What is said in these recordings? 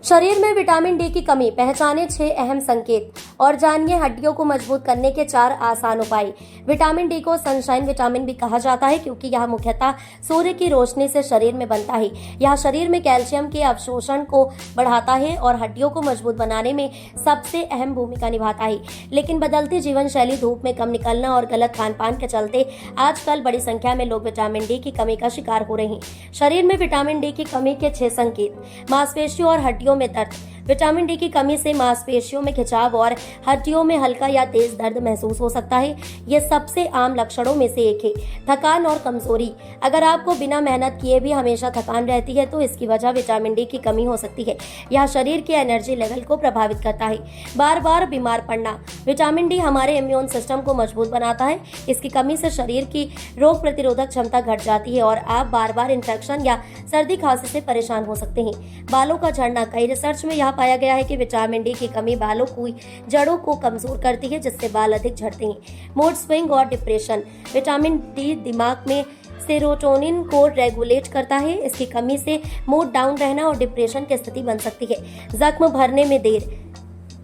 शरीर में vitamin D की कमी, पहचाने 6 अहम संकेत और जानिए हड्डियों को मजबूत करने के 4 आसान उपाय। विटामिन डी को सनशाइन विटामिन भी कहा जाता है क्योंकि यह मुख्यतः सूर्य की रोशनी से शरीर में बनता है। यह शरीर में कैल्शियम के अवशोषण को बढ़ाता है और हड्डियों को मजबूत बनाने में सबसे अहम भूमिका निभाता है। लेकिन बदलती जीवन शैली, धूप में कम निकलना और गलत खान पान के चलते आजकल बड़ी संख्या में लोग विटामिन डी की कमी का शिकार हो रहे हैं। शरीर में विटामिन डी की कमी के 6 संकेत। मांसपेशियों और हड्डियों में दर्द। विटामिन डी की कमी से मांसपेशियों में खिंचाव और हड्डियों में हल्का या तेज दर्द महसूस हो सकता है। ये सबसे आम लक्षणों में से एक है। थकान और कमजोरी। अगर आपको बिना मेहनत किए भी हमेशा थकान रहती है तो इसकी वजह विटामिन डी की कमी हो सकती है। यह शरीर के एनर्जी लेवल को प्रभावित करता है। बार बार बीमार पड़ना। विटामिन डी हमारे इम्यून सिस्टम को मजबूत बनाता है। इसकी कमी से शरीर की रोग प्रतिरोधक क्षमता घट जाती है और आप बार बार इन्फेक्शन या सर्दी खांसी से परेशान हो सकते हैं। बालों का झड़ना। कई रिसर्च में यह पाया गया है कि विटामिन डी की कमी बालों की जड़ों को कमजोर करती है, जिससे बाल अधिक झड़ते हैं। मूड स्विंग और डिप्रेशन। विटामिन डी दिमाग में सेरोटोनिन को रेगुलेट करता है। इसकी कमी से मूड डाउन रहना और डिप्रेशन की स्थिति बन सकती है। जख्म भरने में देर।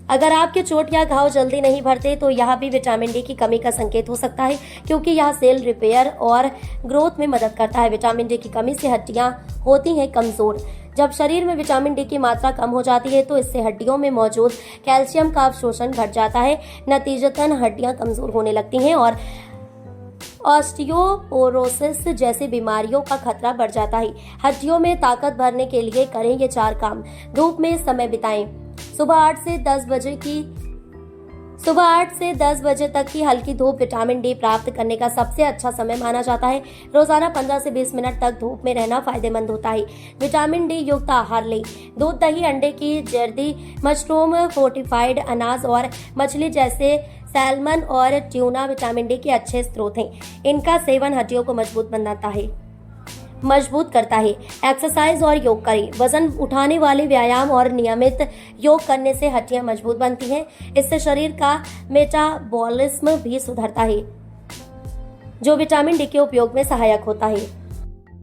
अगर आपके चोट या घाव जल्दी नहीं भरते तो यह भी विटामिन डी की कमी का संकेत हो सकता है क्योंकि यह सेल रिपेयर और ग्रोथ में मदद करता है। विटामिन डी की कमी से हड्डियां होती हैं कमजोर। जब शरीर में विटामिन डी की मात्रा कम हो जाती है तो इससे हड्डियों में मौजूद कैल्शियम का अवशोषण घट जाता है। नतीजतन हड्डियां कमजोर होने लगती हैं और ऑस्टियोपोरोसिस जैसी बीमारियों का खतरा बढ़ जाता है। हड्डियों में ताकत भरने के लिए करें ये 4 काम। धूप में समय बिताएं। सुबह 8 से 10 बजे तक की हल्की धूप विटामिन डी प्राप्त करने का सबसे अच्छा समय माना जाता है। रोजाना 15 से 20 मिनट तक धूप में रहना फायदेमंद होता है। विटामिन डी युक्त आहार लें। दूध, दही, अंडे की जर्दी, मशरूम, फोर्टिफाइड अनाज और मछली जैसे सैल्मन और ट्यूना विटामिन डी के अच्छे स्रोत हैं। इनका सेवन हड्डियों को मजबूत करता है। एक्सरसाइज और योग करें। वजन उठाने वाले व्यायाम और नियमित योग करने से हड्डियां मजबूत बनती हैं। इससे शरीर का मेटाबॉलिज्म भी सुधरता है, जो विटामिन डी के उपयोग में सहायक होता है।